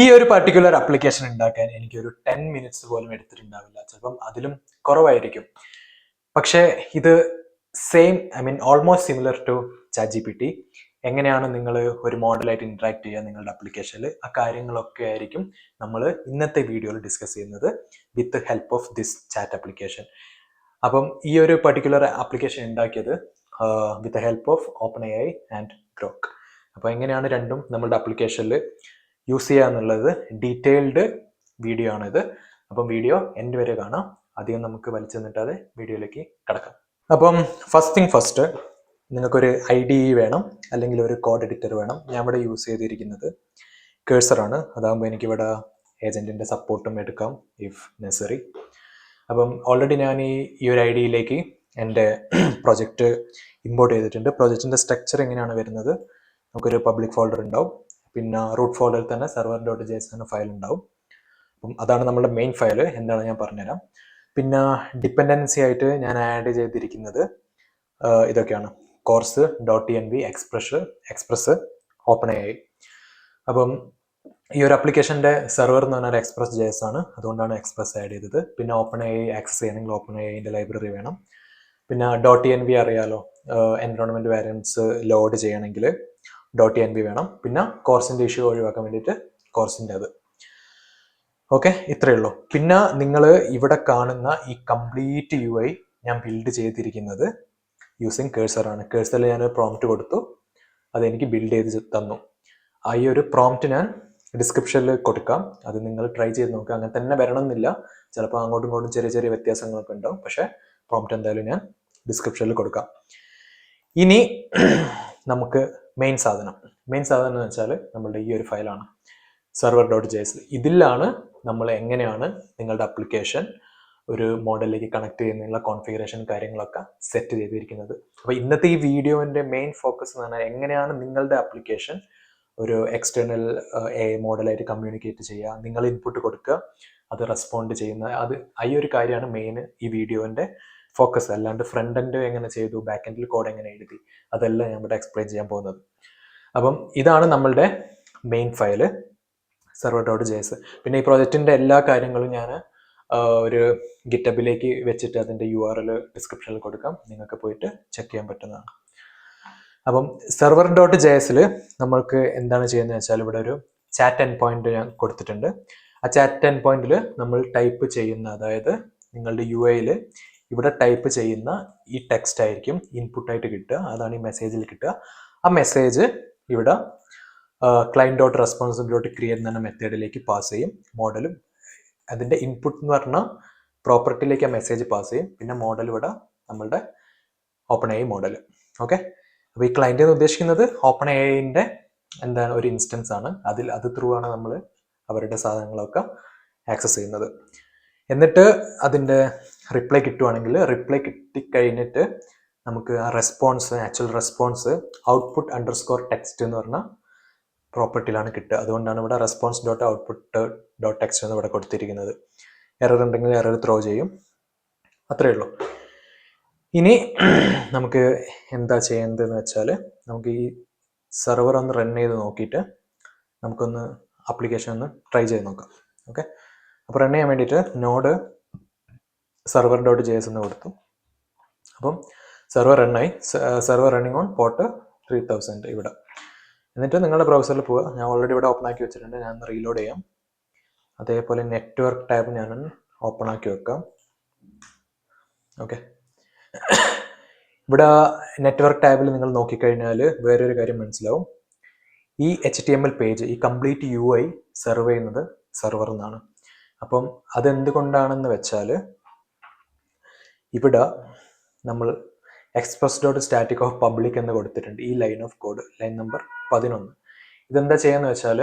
ഈ ഒരു particular application ഉണ്ടാക്കാൻ എനിക്കൊരു 10 മിനിറ്റ്സ് പോലും എടുത്തിട്ടുണ്ടാവില്ല, ചിലപ്പം അതിലും കുറവായിരിക്കും. പക്ഷേ ഇത് ഓൾമോസ്റ്റ് സിമിലർ ടു ChatGPT. എങ്ങനെയാണ് നിങ്ങൾ ഒരു മോഡലായിട്ട് ഇന്ററാക്ട് ചെയ്യുക നിങ്ങളുടെ ആപ്ലിക്കേഷനിൽ, ആ കാര്യങ്ങളൊക്കെ ആയിരിക്കും നമ്മൾ ഇന്നത്തെ വീഡിയോയിൽ ഡിസ്കസ് ചെയ്യുന്നത് with help of this chat application. അപ്പം ഈ ഒരു പർട്ടിക്കുലർ ആപ്ലിക്കേഷൻ ഉണ്ടാക്കിയത് with help of OpenAI and Grok. അപ്പോൾ എങ്ങനെയാണ് രണ്ടും നമ്മളുടെ ആപ്ലിക്കേഷനിൽ യൂസ് ചെയ്യുക എന്നുള്ളത് ഡീറ്റെയിൽഡ് വീഡിയോ ആണിത്. അപ്പം വീഡിയോ എൻഡ് വരെ കാണാം. അധികം നമുക്ക് വലിച്ചു നിന്നിട്ടാതെ വീഡിയോയിലേക്ക് കടക്കാം. അപ്പം ഫസ്റ്റ് തിങ് ഫസ്റ്റ്, നിങ്ങൾക്കൊരു IDE വേണം, അല്ലെങ്കിൽ ഒരു കോഡ് എഡിറ്റർ വേണം. ഞാൻ ഇവിടെ യൂസ് ചെയ്തിരിക്കുന്നത് കേഴ്സറാണ്. അതാകുമ്പോൾ എനിക്കിവിടെ ഏജൻറ്റിൻ്റെ സപ്പോർട്ടും എടുക്കാം ഇഫ് നെസറി. അപ്പം ഓൾറെഡി ഞാൻ ഈ ഒരു IDEയിലേക്ക് എൻ്റെ പ്രൊജക്റ്റ് ഇമ്പോർട്ട് ചെയ്തിട്ടുണ്ട്. പ്രൊജക്റ്റിൻ്റെ സ്ട്രക്ചർ എങ്ങനെയാണ് വരുന്നത്, നമുക്കൊരു പബ്ലിക് ഫോൾഡർ ഉണ്ടാവും, പിന്നെ റൂട്ട് ഫോൾഡറിൽ തന്നെ server.js എന്ന ഫയൽ ഉണ്ടാവും. അപ്പം അതാണ് നമ്മുടെ മെയിൻ ഫയൽ. എന്താണ് ഞാൻ പറഞ്ഞുതരാം. പിന്നെ ഡിപ്പെൻഡൻസി ആയിട്ട് ഞാൻ ആഡ് ചെയ്തിരിക്കുന്നത് ഇതൊക്കെയാണ്: course.env, എക്സ്പ്രസ്, OpenAI. അപ്പം ഈ ഒരു ആപ്ലിക്കേഷൻ്റെ സെർവർ എന്ന് പറഞ്ഞാൽ Express.js ആണ്, അതുകൊണ്ടാണ് എക്സ്പ്രസ് ആഡ് ചെയ്തത്. പിന്നെ OpenAI ആക്സസ് ചെയ്യണമെങ്കിൽ OpenAIൻ്റെ ലൈബ്രറി വേണം. പിന്നെ .env അറിയാലോ, എൻവയോൺമെൻറ്റ് വാരിയൻസ് ലോഡ് ചെയ്യണമെങ്കിൽ .env വേണം. പിന്നെ കോഴ്സിൻ്റെ ഇഷ്യൂ ഒഴിവാക്കാൻ വേണ്ടിയിട്ട് കോഴ്സിൻ്റെ അത്. ഓക്കെ, ഇത്രയേ ഉള്ളൂ. പിന്നെ നിങ്ങൾ ഇവിടെ കാണുന്ന ഈ കംപ്ലീറ്റ് UI ഞാൻ ബിൽഡ് ചെയ്തിരിക്കുന്നത് യൂസിങ് കേഴ്സറാണ്. കേഴ്സറിൽ ഞാൻ പ്രോംപ്റ്റ് കൊടുത്തു, അതെനിക്ക് ബിൽഡ് ചെയ്ത് തന്നു. ഈ ഒരു പ്രോംപ്റ്റ് ഞാൻ ഡിസ്ക്രിപ്ഷനിൽ കൊടുക്കാം, അത് നിങ്ങൾ ട്രൈ ചെയ്ത് നോക്കുക. അങ്ങനെ തന്നെ വരണമെന്നില്ല, ചിലപ്പോൾ അങ്ങോട്ടും ഇങ്ങോട്ടും ചെറിയ ചെറിയ വ്യത്യാസങ്ങളൊക്കെ ഉണ്ടാവും. പക്ഷേ പ്രോംപ്റ്റ് എന്തായാലും ഞാൻ ഡിസ്ക്രിപ്ഷനിൽ കൊടുക്കാം. ഇനി നമുക്ക് മെയിൻ സാധനം എന്ന് വെച്ചാൽ നമ്മളുടെ ഈ ഒരു ഫയലാണ് server.js. ഇതിലാണ് നമ്മൾ എങ്ങനെയാണ് നിങ്ങളുടെ ആപ്ലിക്കേഷൻ ഒരു മോഡലിലേക്ക് കണക്ട് ചെയ്യുന്നതിനുള്ള കോൺഫിഗറേഷൻ കാര്യങ്ങളൊക്കെ സെറ്റ് ചെയ്തിരിക്കുന്നത്. അപ്പോൾ ഇന്നത്തെ ഈ വീഡിയോൻ്റെ മെയിൻ ഫോക്കസ് എന്ന് പറഞ്ഞാൽ എങ്ങനെയാണ് നിങ്ങളുടെ ആപ്ലിക്കേഷൻ ഒരു എക്സ്റ്റേണൽ AI മോഡലായിട്ട് കമ്മ്യൂണിക്കേറ്റ് ചെയ്യുക, നിങ്ങൾ ഇൻപുട്ട് കൊടുക്കുക, അത് റെസ്പോണ്ട് ചെയ്യുന്ന ഈ ഒരു കാര്യമാണ് മെയിൻ ഈ വീഡിയോൻ്റെ ഫോക്കസ്. അല്ലാണ്ട് ഫ്രണ്ട് എൻഡ് എങ്ങനെ ചെയ്തു, ബാക്ക് എൻഡിൽ കോഡ് എങ്ങനെ എഴുതി, അതെല്ലാം ഞാൻ ഇവിടെ എക്സ്പ്ലെയിൻ ചെയ്യാൻ പോകുന്നത്. അപ്പം ഇതാണ് നമ്മളുടെ മെയിൻ ഫയല് server.js. പിന്നെ ഈ പ്രോജക്റ്റിൻ്റെ എല്ലാ കാര്യങ്ങളും ഞാൻ ഒരു ഗിറ്റബിലേക്ക് വെച്ചിട്ട് അതിൻ്റെ URL ഡിസ്ക്രിപ്ഷനിൽ കൊടുക്കാം, നിങ്ങൾക്ക് പോയിട്ട് ചെക്ക് ചെയ്യാൻ പറ്റുന്നതാണ്. അപ്പം server.jsൽ നമ്മൾക്ക് എന്താണ് ചെയ്യുന്നത് വെച്ചാൽ, ഇവിടെ ഒരു ചാറ്റ് എൻഡ് പോയിന്റ് ഞാൻ കൊടുത്തിട്ടുണ്ട്. ആ ചാറ്റ് എൻഡ് പോയിന്റിൽ നമ്മൾ ടൈപ്പ് ചെയ്യുന്ന, അതായത് നിങ്ങളുടെ UIയിൽ ഇവിടെ ടൈപ്പ് ചെയ്യുന്ന ഈ ടെക്സ്റ്റ് ആയിരിക്കും ഇൻപുട്ടായിട്ട് കിട്ടുക, അതാണ് ഈ മെസ്സേജിൽ കിട്ടുക. ആ മെസ്സേജ് ഇവിടെ client.responsive.create എന്ന മെത്തേഡിലേക്ക് പാസ് ചെയ്യും. മോഡലും അതിൻ്റെ ഇൻപുട്ട് എന്ന് പറഞ്ഞാൽ പ്രോപ്പർട്ടിയിലേക്ക് ആ മെസ്സേജ് പാസ് ചെയ്യും. പിന്നെ മോഡൽ ഇവിടെ നമ്മളുടെ OpenAI മോഡൽ. ഓക്കെ, അപ്പോൾ ഈ ക്ലയൻറ്റ് എന്ന് ഉദ്ദേശിക്കുന്നത് OpenAIൻ്റെ എന്താണ് ഒരു ഇൻസ്റ്റൻസ് ആണ്. അത് ത്രൂ ആണ് നമ്മൾ അവരുടെ സാധനങ്ങളൊക്കെ ആക്സസ് ചെയ്യുന്നത്. എന്നിട്ട് അതിൻ്റെ റിപ്ലൈ കിട്ടുവാണെങ്കിൽ, റിപ്ലൈ കിട്ടിക്കഴിഞ്ഞിട്ട് നമുക്ക് ആ ആക്ച്വൽ റെസ്പോൺസ് output_text എന്ന് പറഞ്ഞ പ്രോപ്പർട്ടിയിലാണ് കിട്ടുക. അതുകൊണ്ടാണ് ഇവിടെ response.output.text എന്ന് ഇവിടെ കൊടുത്തിരിക്കുന്നത്. എറർ ഉണ്ടെങ്കിൽ എറർ ത്രോ ചെയ്യും, അത്രയേ ഉള്ളൂ. ഇനി നമുക്ക് എന്താ ചെയ്യേണ്ടതെന്ന് വെച്ചാൽ, നമുക്ക് ഈ സെർവർ ഒന്ന് റൺ ചെയ്ത് നോക്കിയിട്ട് നമുക്കൊന്ന് ആപ്ലിക്കേഷൻ ഒന്ന് ട്രൈ ചെയ്ത് നോക്കാം. ഓക്കെ, അപ്പോൾ റൺ ചെയ്യാൻ വേണ്ടിയിട്ട് നോഡ് server.js എന്ന് കൊടുത്തു. അപ്പം സെർവർ റണ്ണായി. സെർവർ റണ്ണിങ് ഓൺ പോർട്ട് 3000 ഇവിടെ. എന്നിട്ട് നിങ്ങളുടെ ബ്രൗസറിൽ പോവുക. ഞാൻ ഓൾറെഡി ഇവിടെ ഓപ്പൺ ആക്കി വെച്ചിട്ടുണ്ട്, ഞാൻ റീലോഡ് ചെയ്യാം. അതേപോലെ നെറ്റ്വർക്ക് ടാബ് ഞാൻ ഓപ്പൺ ആക്കി വെക്കാം. ഓക്കെ, ഇവിടെ നെറ്റ്വർക്ക് ടാബിൽ നിങ്ങൾ നോക്കിക്കഴിഞ്ഞാൽ വേറൊരു കാര്യം മനസ്സിലാവും. ഈ HTML പേജ്, ഈ കംപ്ലീറ്റ് UI സെർവ് ചെയ്യുന്നത് സെർവറിൽ നിന്നാണ്. അപ്പം അതെന്തുകൊണ്ടാണെന്ന് വെച്ചാൽ, ഇവിടെ നമ്മൾ express.static_of_public എന്ന് കൊടുത്തിട്ടുണ്ട്. ഈ line of code, line number 11. ഇതെന്താ ചെയ്യാന്ന് വെച്ചാൽ,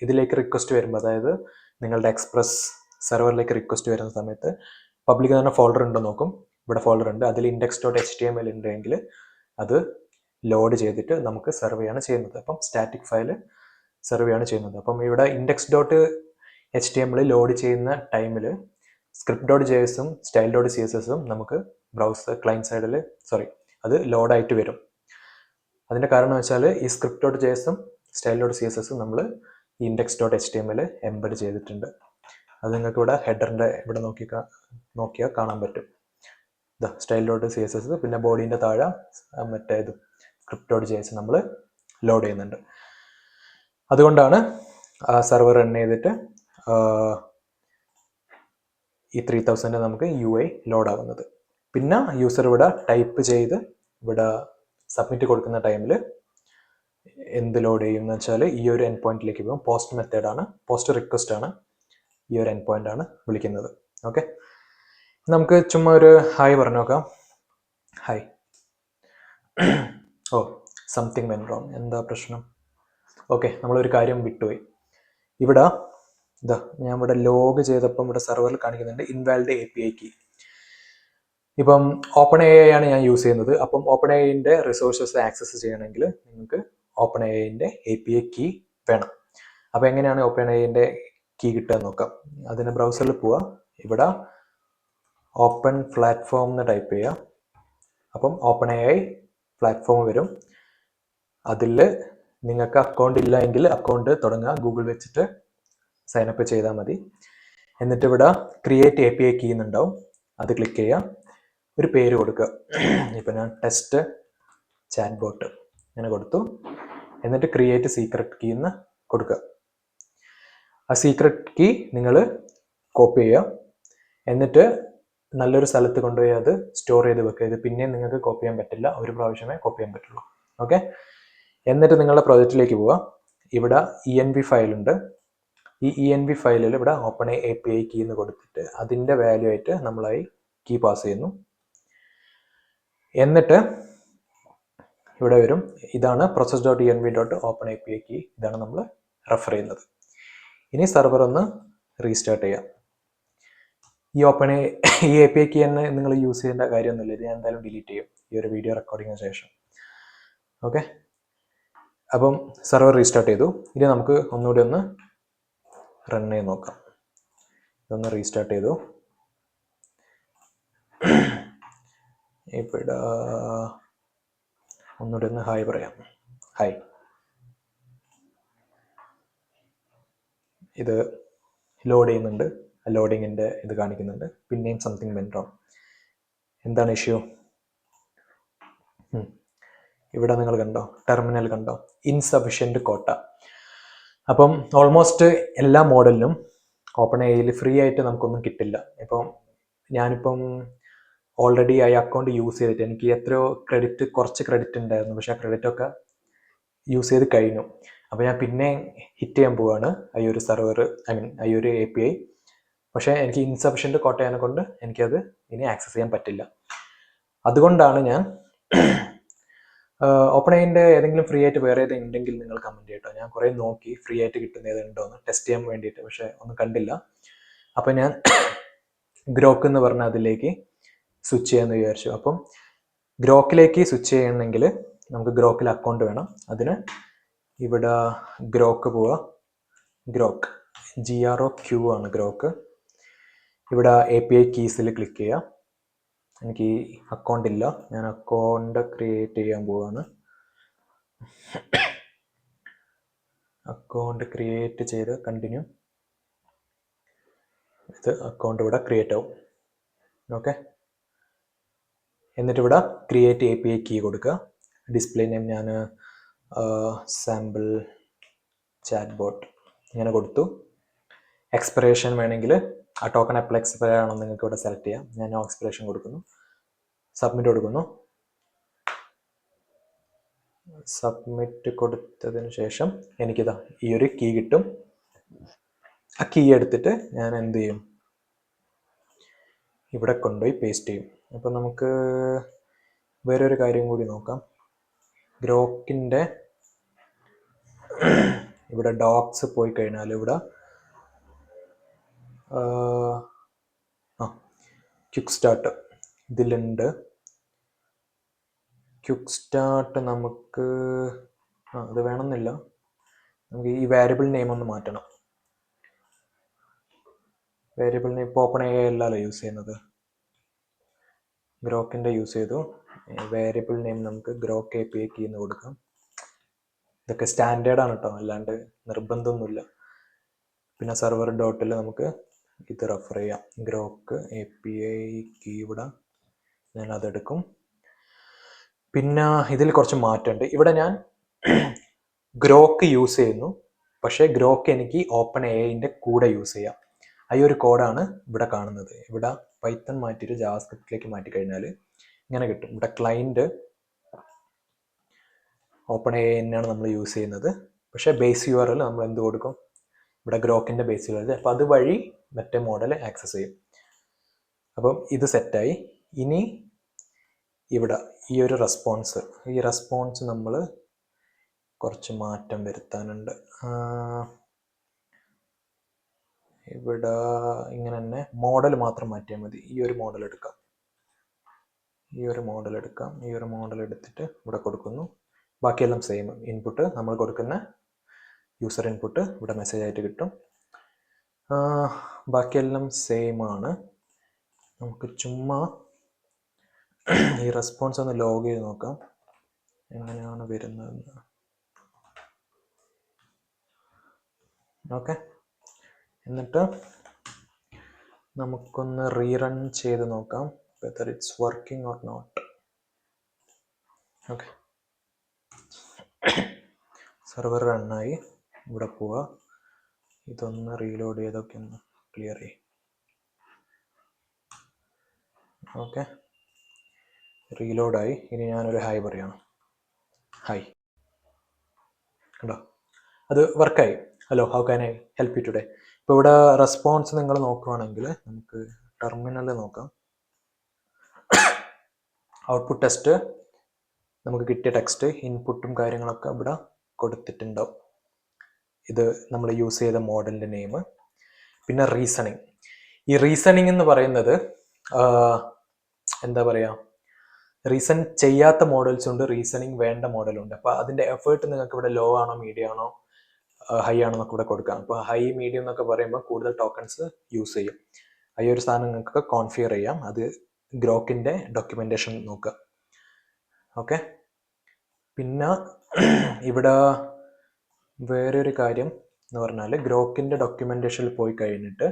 ഇതിലേക്ക് റിക്വസ്റ്റ് വരുമ്പോൾ, അതായത് നിങ്ങളുടെ എക്സ്പ്രസ് സെർവറിലേക്ക് റിക്വസ്റ്റ് വരുന്ന സമയത്ത് പബ്ലിക് എന്ന് പറഞ്ഞ ഫോൾഡർ ഉണ്ടോ നോക്കും. ഇവിടെ ഫോൾഡർ ഉണ്ട്, അതിൽ index.html ഉണ്ടെങ്കിൽ അത് ലോഡ് ചെയ്തിട്ട് നമുക്ക് സെർവ് ചെയ്യാണ് ചെയ്യുന്നത്. അപ്പം സ്റ്റാറ്റിക് ഫയൽ സെർവ് ചെയ്യാണ് ചെയ്യുന്നത്. അപ്പം ഇവിടെ index.html ലോഡ് ചെയ്യുന്ന ടൈമിൽ script.jsഉം style.cssഉം നമുക്ക് ബ്രൗസർ ക്ലയൻറ്റ് സൈഡിൽ അത് ലോഡായിട്ട് വരും. അതിൻ്റെ കാരണം വെച്ചാൽ ഈ script.jsഉം style.cssഉം നമ്മൾ index.html എംബഡ് ചെയ്തിട്ടുണ്ട്. അത് നിങ്ങൾക്ക് ഇവിടെ ഹെഡറിൻ്റെ ഇവിടെ നോക്കിയാൽ കാണാൻ പറ്റും. ഇതാ style.css, പിന്നെ ബോഡീൻ്റെ താഴെ മറ്റേ ഇത് script.js നമ്മൾ ലോഡ് ചെയ്യുന്നുണ്ട്. അതുകൊണ്ടാണ് സെർവർ റൺ ചെയ്തിട്ട് ഈ 3000 നമുക്ക് UI ലോഡ് ആവുന്നത്. പിന്നെ യൂസർ ഇവിടെ ടൈപ്പ് ചെയ്ത് ഇവിടെ സബ്മിറ്റ് കൊടുക്കുന്ന ടൈമിൽ എന്ത് ലോഡ് ചെയ്യും എന്ന് വെച്ചാൽ ഈ ഒരു എൻഡ് പോയിന്റിലേക്ക് പോകും. പോസ്റ്റ് മെത്തേഡാണ്, പോസ്റ്റ് റിക്വസ്റ്റ് ആണ് ഈ ഒരു എൻഡ് പോയിന്റ് ആണ് വിളിക്കുന്നത്. ഓക്കെ, നമുക്ക് ചുമ്മാ ഒരു ഹായ് പറഞ്ഞു നോക്കാം. ഹായ്. ഓ, സംതിങ് വെന്റ് റോങ്. എന്താ പ്രശ്നം? ഓക്കെ, നമ്മളൊരു കാര്യം വിട്ടുപോയി. ഇവിടെ ഇതാ ഞാൻ ഇവിടെ ലോഗ് ചെയ്തപ്പം ഇവിടെ സെർവറിൽ കാണിക്കുന്നുണ്ട് ഇൻവാലിഡ് API കീ. ഇപ്പം OpenAI ആണ് ഞാൻ യൂസ് ചെയ്യുന്നത്. അപ്പം OpenAIൻ്റെ റിസോഴ്സസ് ആക്സസ് ചെയ്യണമെങ്കിൽ നിങ്ങൾക്ക് OpenAIൻ്റെ API കീ വേണം. അപ്പോൾ എങ്ങനെയാണ് OpenAIൻ്റെ കീ കിട്ടുക നോക്കാം. അതിന് ബ്രൗസറിൽ പോവുക, ഇവിടെ ഓപ്പൺ പ്ലാറ്റ്ഫോം എന്ന് ടൈപ്പ് ചെയ്യുക. അപ്പം OpenAI പ്ലാറ്റ്ഫോം വരും. അതിൽ നിങ്ങൾക്ക് അക്കൗണ്ട് ഇല്ല എങ്കിൽ അക്കൗണ്ട് തുടങ്ങുക, ഗൂഗിൾ വെച്ചിട്ട് സൈനപ്പ് ചെയ്താൽ മതി. എന്നിട്ട് ഇവിടെ ക്രിയേറ്റ് API കീ എന്നുണ്ടാവും, അത് ക്ലിക്ക് ചെയ്യുക, ഒരു പേര് കൊടുക്കുക. ഇപ്പം ഞാൻ ടെസ്റ്റ് ചാറ്റ് ബോട്ട് അങ്ങനെ കൊടുത്തു. എന്നിട്ട് ക്രിയേറ്റ് സീക്രട്ട് കീ എന്ന് കൊടുക്കുക. ആ സീക്രട്ട് കീ നിങ്ങൾ കോപ്പി ചെയ്യുക, എന്നിട്ട് നല്ലൊരു സ്ഥലത്ത് കൊണ്ടുപോയി അത് സ്റ്റോർ ചെയ്ത് വെക്കുക. ഇത് പിന്നെ നിങ്ങൾക്ക് കോപ്പി ചെയ്യാൻ പറ്റില്ല, ഒരു പ്രാവശ്യമേ കോപ്പി ചെയ്യാൻ പറ്റുള്ളൂ. ഓക്കെ, എന്നിട്ട് നിങ്ങളുടെ പ്രോജക്റ്റിലേക്ക് പോവുക. ഇവിടെ ENV ഫയലുണ്ട്. ഈ ENV ഫയലിൽ ഇവിടെ OpenAI API കീ എന്ന് കൊടുത്തിട്ട് അതിൻ്റെ വാല്യൂ ആയിട്ട് നമ്മളായി കീ പാസ് ചെയ്യുന്നു. എന്നിട്ട് ഇവിടെ വരും, ഇതാണ് process.env.openAPI കീ, ഇതാണ് നമ്മൾ റെഫർ ചെയ്യുന്നത്. ഇനി സെർവർ ഒന്ന് റീസ്റ്റാർട്ട് ചെയ്യാം. ഈ API കീ തന്നെ നിങ്ങൾ യൂസ് ചെയ്യേണ്ട കാര്യമൊന്നുമില്ല, ഇത് ഞാൻ എന്തായാലും ഡിലീറ്റ് ചെയ്യും ഈ ഒരു വീഡിയോ റെക്കോർഡിങ്ങിന് ശേഷം. ഓക്കെ, അപ്പം സെർവർ റീസ്റ്റാർട്ട് ചെയ്തു. ഇനി നമുക്ക് ഒന്നുകൂടി ഒന്ന് റൺ ചെയ്ത് നോക്കാം. ഇതൊന്ന് റീസ്റ്റാർട്ട് ചെയ്തു. ഇവിടെ ഒന്നുകൂടി ഒന്ന് ഹായ് പറയാം. ഹായ്. ഇത് ലോഡ് ചെയ്യുന്നുണ്ട്, ലോഡിങ്ങിൻ്റെ ഇത് കാണിക്കുന്നുണ്ട്. പിന്നെയും സംതിങ് വെന്റ് റോങ്. എന്താണ് ഇഷ്യൂ? ഇവിടെ നിങ്ങൾ കണ്ടോ, ടെർമിനൽ കണ്ടോ, ഇൻസഫിഷ്യൻറ്റ് കോട്ട. അപ്പം ഓൾമോസ്റ്റ് എല്ലാ മോഡലിനും OpenAIയിൽ ഫ്രീ ആയിട്ട് നമുക്കൊന്നും കിട്ടില്ല. ഇപ്പം ഞാനിപ്പം ഓൾറെഡി ആ അക്കൗണ്ട് യൂസ് ചെയ്തിട്ട് എനിക്ക് എത്രയോ കുറച്ച് ക്രെഡിറ്റ് ഉണ്ടായിരുന്നു, പക്ഷെ ആ ക്രെഡിറ്റൊക്കെ യൂസ് ചെയ്ത് കഴിഞ്ഞു. അപ്പോൾ ഞാൻ പിന്നെ ഹിറ്റ് ചെയ്യാൻ പോവുകയാണ് ഈ ഒരു സെർവർ, ഈ ഒരു API. പക്ഷേ എനിക്ക് ഇൻസഫിഷ്യൻറ്റ് കോട്ടയെ കൊണ്ട് എനിക്കത് ഇനി ആക്സസ് ചെയ്യാൻ പറ്റില്ല. അതുകൊണ്ടാണ് ഞാൻ OpenAIൻ്റെ ഏതെങ്കിലും ഫ്രീ ആയിട്ട് വേറെ ഏതെങ്കിലും ഉണ്ടെങ്കിൽ നിങ്ങൾ കമൻറ്റ് ചെയ്യട്ടോ. ഞാൻ കുറേ നോക്കി ഫ്രീ ആയിട്ട് കിട്ടുന്ന ഏതുണ്ടോ എന്ന് ടെസ്റ്റ് ചെയ്യാൻ വേണ്ടിയിട്ട്, പക്ഷേ ഒന്നും കണ്ടില്ല. അപ്പോൾ ഞാൻ ഗ്രോക്ക് എന്ന് പറഞ്ഞ അതിലേക്ക് സ്വിച്ച് ചെയ്യാമെന്ന് വിചാരിച്ചു. അപ്പം ഗ്രോക്കിലേക്ക് സ്വിച്ച് ചെയ്യണമെങ്കിൽ നമുക്ക് ഗ്രോക്കിൽ അക്കൗണ്ട് വേണം. അതിന് ഇവിടെ ഗ്രോക്ക് പോവുക, ഗ്രോക്ക് GROQ ആണ് ഗ്രോക്ക്. ഇവിടെ API കീസിൽ ക്ലിക്ക് ചെയ്യുക. എനിക്ക് അക്കൗണ്ട് ഇല്ല, ഞാൻ അക്കൗണ്ട് ക്രിയേറ്റ് ചെയ്യാൻ പോവാണ്. അക്കൗണ്ട് ക്രിയേറ്റ് ചെയ്ത് കണ്ടിന്യൂ. ഇത് അക്കൗണ്ട് ഇവിടെ ക്രിയേറ്റ് ആവും. ഓക്കെ, എന്നിട്ട് ഇവിടെ ക്രിയേറ്റ് API കീ കൊടുക്കുക. ഡിസ്പ്ലേ നെയിം ഞാൻ സാമ്പിൾ ചാറ്റ് ബോട്ട് ഇങ്ങനെ കൊടുത്തു. എക്സ്പിറേഷൻ വേണമെങ്കിൽ ആ ടോക്കൺ എപ്പോൾ എക്സ്പയർ ആണോ നിങ്ങൾക്ക് ഇവിടെ സെലക്ട് ചെയ്യാം. ഞാൻ നോ എക്സ്പിറേഷൻ കൊടുക്കുന്നു, സബ്മിറ്റ് കൊടുക്കുന്നു. സബ്മിറ്റ് കൊടുത്തതിന് ശേഷം എനിക്കിതാ ഈ ഒരു കീ കിട്ടും. ആ കീ എടുത്തിട്ട് ഞാൻ എന്ത് ചെയ്യും, ഇവിടെ കൊണ്ടുപോയി പേസ്റ്റ് ചെയ്യും. അപ്പം നമുക്ക് വേറൊരു കാര്യം കൂടി നോക്കാം. ഗ്രോക്കിൻ്റെ ഇവിടെ ഡോക്സ് പോയി കഴിഞ്ഞാൽ ഇവിടെ ക്വിക്ക് സ്റ്റാർട്ട് ഇതിലുണ്ട്. ക്വിക്ക് സ്റ്റാർട്ട് നമുക്ക് അത് വേണമെന്നില്ല, നമുക്ക് ഈ വേരിയബിൾ നെയിം ഒന്ന് മാറ്റണം. വേരിയബിൾ നെയിം ഇപ്പോൾ OpenAI അല്ലല്ലോ യൂസ് ചെയ്യുന്നത്, ഗ്രോക്കിൻ്റെ യൂസ് ചെയ്തു. വേരിയബിൾ നെയിം നമുക്ക് ഗ്രോക്ക് API കീ എന്ന് കൊടുക്കാം. ഇതൊക്കെ സ്റ്റാൻഡേർഡാണ് കേട്ടോ, അല്ലാണ്ട് നിർബന്ധമൊന്നുമില്ല. പിന്നെ സെർവർ ഡോട്ടിൽ നമുക്ക് ഇത് റെഫർ ചെയ്യാം. ഗ്രോക്ക് API കീ ഇവിടെ ഞാൻ അതെടുക്കും. പിന്നെ ഇതിൽ കുറച്ച് മാറ്റമുണ്ട്. ഇവിടെ ഞാൻ ഗ്രോക്ക് യൂസ് ചെയ്യുന്നു, പക്ഷേ ഗ്രോക്ക് എനിക്ക് OpenAIൻ്റെ കൂടെ യൂസ് ചെയ്യാം. ഈ ഒരു കോഡാണ് ഇവിടെ കാണുന്നത്. ഇവിടെ പൈത്തൺ മാറ്റിയിട്ട് ജാവാസ്ക്രിപ്റ്റിലേക്ക് മാറ്റിക്കഴിഞ്ഞാൽ ഇങ്ങനെ കിട്ടും. ഇവിടെ ക്ലൈൻറ്റ് OpenAI തന്നെയാണ് നമ്മൾ യൂസ് ചെയ്യുന്നത്, പക്ഷേ ബേസ് URL നമ്മൾ എന്ത് കൊടുക്കും? ഇവിടെ ഗ്രോക്കിൻ്റെ ബേസ് URL. അപ്പോൾ അതുവഴി മറ്റേ മോഡൽ ആക്സസ് ചെയ്യും. അപ്പം ഇത് സെറ്റായി. ഇനി ഇവിടെ ഈ ഒരു റെസ്പോൺസ് നമ്മൾ കുറച്ച് മാറ്റം വരുത്താനുണ്ട്. ഇവിടെ ഇങ്ങനെ തന്നെ മോഡൽ മാത്രം മാറ്റിയാൽ മതി. ഈ ഒരു മോഡൽ എടുക്കാം. ഈ ഒരു മോഡൽ എടുത്തിട്ട് ഇവിടെ കൊടുക്കുന്നു. ബാക്കിയെല്ലാം സെയിം. ഇൻപുട്ട് നമ്മൾ കൊടുക്കുന്ന യൂസർ ഇൻപുട്ട് ഇവിടെ മെസ്സേജ് ആയിട്ട് കിട്ടും. ബാക്കിയെല്ലാം സെയിം ആണ്. നമുക്ക് ചുമ്മാ ഈ റെസ്പോൺസ് ഒന്ന് ലോഗ് ചെയ്ത് നോക്കാം എങ്ങനെയാണ് വരുന്നതെന്ന്. ഓക്കെ, എന്നിട്ട് നമുക്കൊന്ന് റീറൺ ചെയ്ത് നോക്കാം whether it's working or not. Okay, server റണ്ണായി. ഇവിടെ പോവുക, ഇതൊന്ന് റീലോഡ് ചെയ്തൊക്കെ ഒന്ന് ക്ലിയർ ചെയ്യും. ഓക്കെ, റീലോഡായി. ഇനി ഞാനൊരു ഹായ് പറയണം. ഹായ്, കണ്ടോ? അത് വർക്കായി. Hello, how can I help you today. ഇപ്പോൾ ഇവിടെ റെസ്പോൺസ് നിങ്ങൾ നോക്കുകയാണെങ്കിൽ നമുക്ക് ടെർമിനലിൽ നോക്കാം. ഔട്ട്പുട്ട് ടെസ്റ്റ് നമുക്ക് കിട്ടിയ ടെക്സ്റ്റ് ഇൻപുട്ടും കാര്യങ്ങളൊക്കെ ഇവിടെ കൊടുത്തിട്ടുണ്ടാവും. ഇത് നമ്മൾ യൂസ് ചെയ്ത മോഡലിൻ്റെ നെയിം. പിന്നെ റീസണിങ്. ഈ റീസണിങ് എന്ന് പറയുന്നത് എന്താ പറയുക, റീസൺ ചെയ്യാത്ത മോഡൽസ് ഉണ്ട്, റീസണിങ് വേണ്ട മോഡലുണ്ട്. അപ്പോൾ അതിൻ്റെ എഫേർട്ട് നിങ്ങൾക്ക് ഇവിടെ ലോ ആണോ മീഡിയം ആണോ ഹൈ ആണോ എന്നൊക്കെ ഇവിടെ കൊടുക്കാം. അപ്പോൾ ഹൈ മീഡിയം എന്നൊക്കെ പറയുമ്പോൾ കൂടുതൽ ടോക്കൺസ് യൂസ് ചെയ്യും. ഈ ഒരു സാധനം നിങ്ങൾക്ക് കോൺഫിഗർ ചെയ്യാം. അത് ഗ്രോക്കിൻ്റെ ഡോക്യുമെൻറ്റേഷൻ നോക്കുക. ഓക്കെ, പിന്നെ ഇവിടെ വേറൊരു കാര്യം എന്ന് പറഞ്ഞാൽ ഗ്രോക്കിൻ്റെ ഡോക്യുമെൻറ്റേഷനിൽ പോയി കഴിഞ്ഞിട്ട്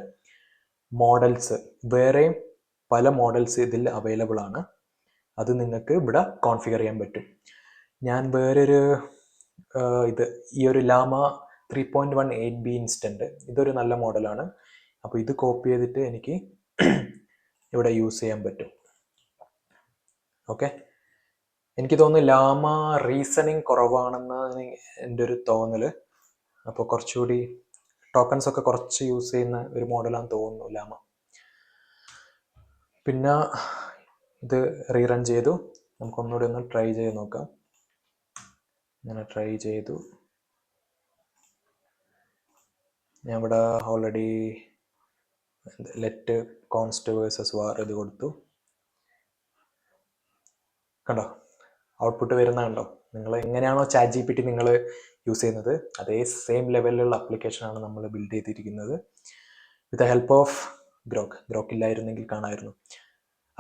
മോഡൽസ്, വേറെയും പല മോഡൽസ് ഇതിൽ അവൈലബിൾ ആണ്. അത് നിങ്ങൾക്ക് ഇവിടെ കോൺഫിഗർ ചെയ്യാൻ പറ്റും. ഞാൻ വേറൊരു ഈ ഒരു ലാമ 3.18B ഇൻസ്റ്റൻറ്റ്, ഇതൊരു നല്ല മോഡലാണ്. അപ്പോൾ ഇത് കോപ്പി ചെയ്തിട്ട് എനിക്ക് ഇവിടെ യൂസ് ചെയ്യാൻ പറ്റും. ഓക്കെ, എനിക്ക് തോന്നുന്നു ലാമ റീസണിങ് കുറവാണെന്നാണ് എൻ്റെ ഒരു തോന്നൽ. അപ്പോൾ കുറച്ചുകൂടി ടോക്കൺസ് ഒക്കെ കുറച്ച് യൂസ് ചെയ്യുന്ന ഒരു മോഡലാണെന്ന് തോന്നുന്നു ലാമ. പിന്നെ ഇത് റീറൺ ചെയ്തു. നമുക്കൊന്നുകൂടി ഒന്ന് ട്രൈ ചെയ്ത് നോക്കാം. ഇങ്ങനെ ട്രൈ ചെയ്തു. ഞാൻ ഇവിടെ ഓൾറെഡി ലെറ്റ് കോൺസ്റ്റ് വേഴ്സസ് വാർ ഇത് കൊടുത്തു. കണ്ടോ ഔട്ട്പുട്ട് വരുന്ന കണ്ടോ? നിങ്ങൾ എങ്ങനെയാണോ ChatGPT നിങ്ങൾ യൂസ് ചെയ്യുന്നത് അതേ സെയിം ലെവലിലുള്ള ആപ്ലിക്കേഷനാണ് നമ്മൾ ബിൽഡ് ചെയ്തിരിക്കുന്നത് with the help of Grok ഇല്ലായിരുന്നെങ്കിൽ കാണാമായിരുന്നു.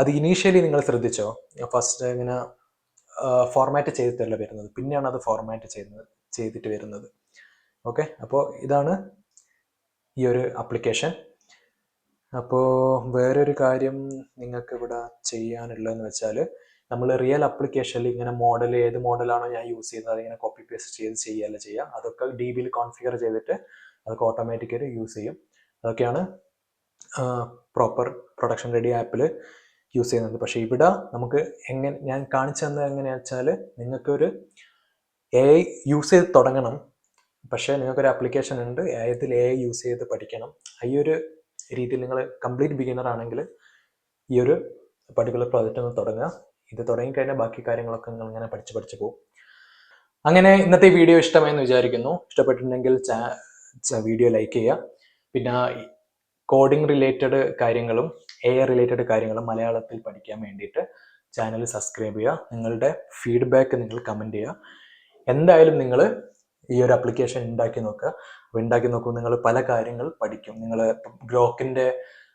അത് ഇനീഷ്യലി നിങ്ങൾ ശ്രദ്ധിച്ചോ, ഫസ്റ്റ് ഇങ്ങനെ ഫോർമാറ്റ് ചെയ്തിട്ടല്ല വരുന്നത്, പിന്നെയാണ് അത് ഫോർമാറ്റ് ചെയ്തിട്ട് വരുന്നത്. ഓക്കെ, അപ്പോൾ ഇതാണ് ഈ ഒരു ആപ്ലിക്കേഷൻ. അപ്പോൾ വേറൊരു കാര്യം നിങ്ങൾക്ക് ഇവിടെ ചെയ്യാനുള്ളതെന്ന് വെച്ചാൽ, നമ്മൾ റിയൽ ആപ്ലിക്കേഷനിൽ ഇങ്ങനെ മോഡൽ ഏത് മോഡലാണോ ഞാൻ യൂസ് ചെയ്യുന്നത് അതിങ്ങനെ കോപ്പി പേസ്റ്റ് ചെയ്യുക. അതൊക്കെ DBയിൽ കോൺഫിഗർ ചെയ്തിട്ട് അതൊക്കെ ഓട്ടോമാറ്റിക്കായിട്ട് യൂസ് ചെയ്യും. അതൊക്കെയാണ് പ്രോപ്പർ പ്രൊഡക്ഷൻ റെഡി ആപ്പിൽ യൂസ് ചെയ്യുന്നത്. പക്ഷേ ഇവിടെ നമുക്ക് ഞാൻ കാണിച്ചു തന്നത് എങ്ങനെയാണെന്ന് വെച്ചാൽ, നിങ്ങൾക്കൊരു AI യൂസ് ചെയ്ത് തുടങ്ങണം, പക്ഷേ നിങ്ങൾക്കൊരു ആപ്ലിക്കേഷൻ ഉണ്ട്, ഇതിൽ AI യൂസ് ചെയ്ത് പഠിക്കണം. ഈ ഒരു രീതിയിൽ നിങ്ങൾ കംപ്ലീറ്റ് ബിഗിനർ ആണെങ്കിൽ ഈ ഒരു പർട്ടിക്കുലർ പ്രോജക്റ്റ് ഒന്ന് തുടങ്ങുക. ഇത് തുടങ്ങിക്കഴിഞ്ഞാൽ ബാക്കി കാര്യങ്ങളൊക്കെ നിങ്ങൾ ഇങ്ങനെ പഠിച്ച് പോകും. അങ്ങനെ ഇന്നത്തെ വീഡിയോ ഇഷ്ടമായെന്ന് വിചാരിക്കുന്നു. ഇഷ്ടപ്പെട്ടിട്ടുണ്ടെങ്കിൽ വീഡിയോ ലൈക്ക് ചെയ്യുക. പിന്നെ കോഡിംഗ് റിലേറ്റഡ് കാര്യങ്ങളും AI റിലേറ്റഡ് കാര്യങ്ങളും മലയാളത്തിൽ പഠിക്കാൻ വേണ്ടിയിട്ട് ചാനൽ സബ്സ്ക്രൈബ് ചെയ്യുക. നിങ്ങളുടെ ഫീഡ്ബാക്ക് നിങ്ങൾ കമൻറ്റ് ചെയ്യുക. എന്തായാലും നിങ്ങൾ ഈ ഒരു ആപ്ലിക്കേഷൻ ഉണ്ടാക്കി നോക്കുക. അപ്പോൾ ഉണ്ടാക്കി നോക്കുമ്പോൾ നിങ്ങൾ പല കാര്യങ്ങൾ പഠിക്കും. നിങ്ങൾ ഗ്രോക്കിൻ്റെ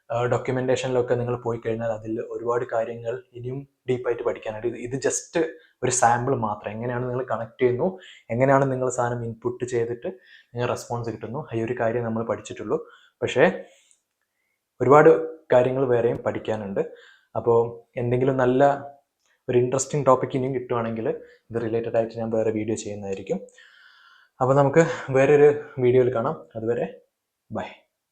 ഡോക്യുമെന്റേഷനിലൊക്കെ നിങ്ങൾ പോയി കഴിഞ്ഞാൽ അതിൽ ഒരുപാട് കാര്യങ്ങൾ ഇനിയും ഡീപ്പായിട്ട് പഠിക്കാനുണ്ട്. ഇത് ജസ്റ്റ് ഒരു സാമ്പിൾ മാത്രം. എങ്ങനെയാണ് നിങ്ങൾ കണക്ട് ചെയ്യുന്നു, എങ്ങനെയാണ് നിങ്ങൾ സാധനം ഇൻപുട്ട് ചെയ്തിട്ട് നിങ്ങൾ റെസ്പോൺസ് കിട്ടുന്നു, ഈ ഒരു കാര്യം നമ്മൾ പഠിച്ചിട്ടുള്ളൂ. പക്ഷേ ഒരുപാട് കാര്യങ്ങൾ വേറെയും പഠിക്കാനുണ്ട്. അപ്പോൾ എന്തെങ്കിലും നല്ല ഒരു ഇൻട്രസ്റ്റിംഗ് ടോപ്പിക് ഇനിയും കിട്ടുവാണെങ്കിൽ ഇത് റിലേറ്റഡ് ആയിട്ട് ഞാൻ വേറെ വീഡിയോ ചെയ്യുന്നതായിരിക്കും. അപ്പോൾ നമുക്ക് വേറൊരു വീഡിയോയിൽ കാണാം. അതുവരെ ബൈ.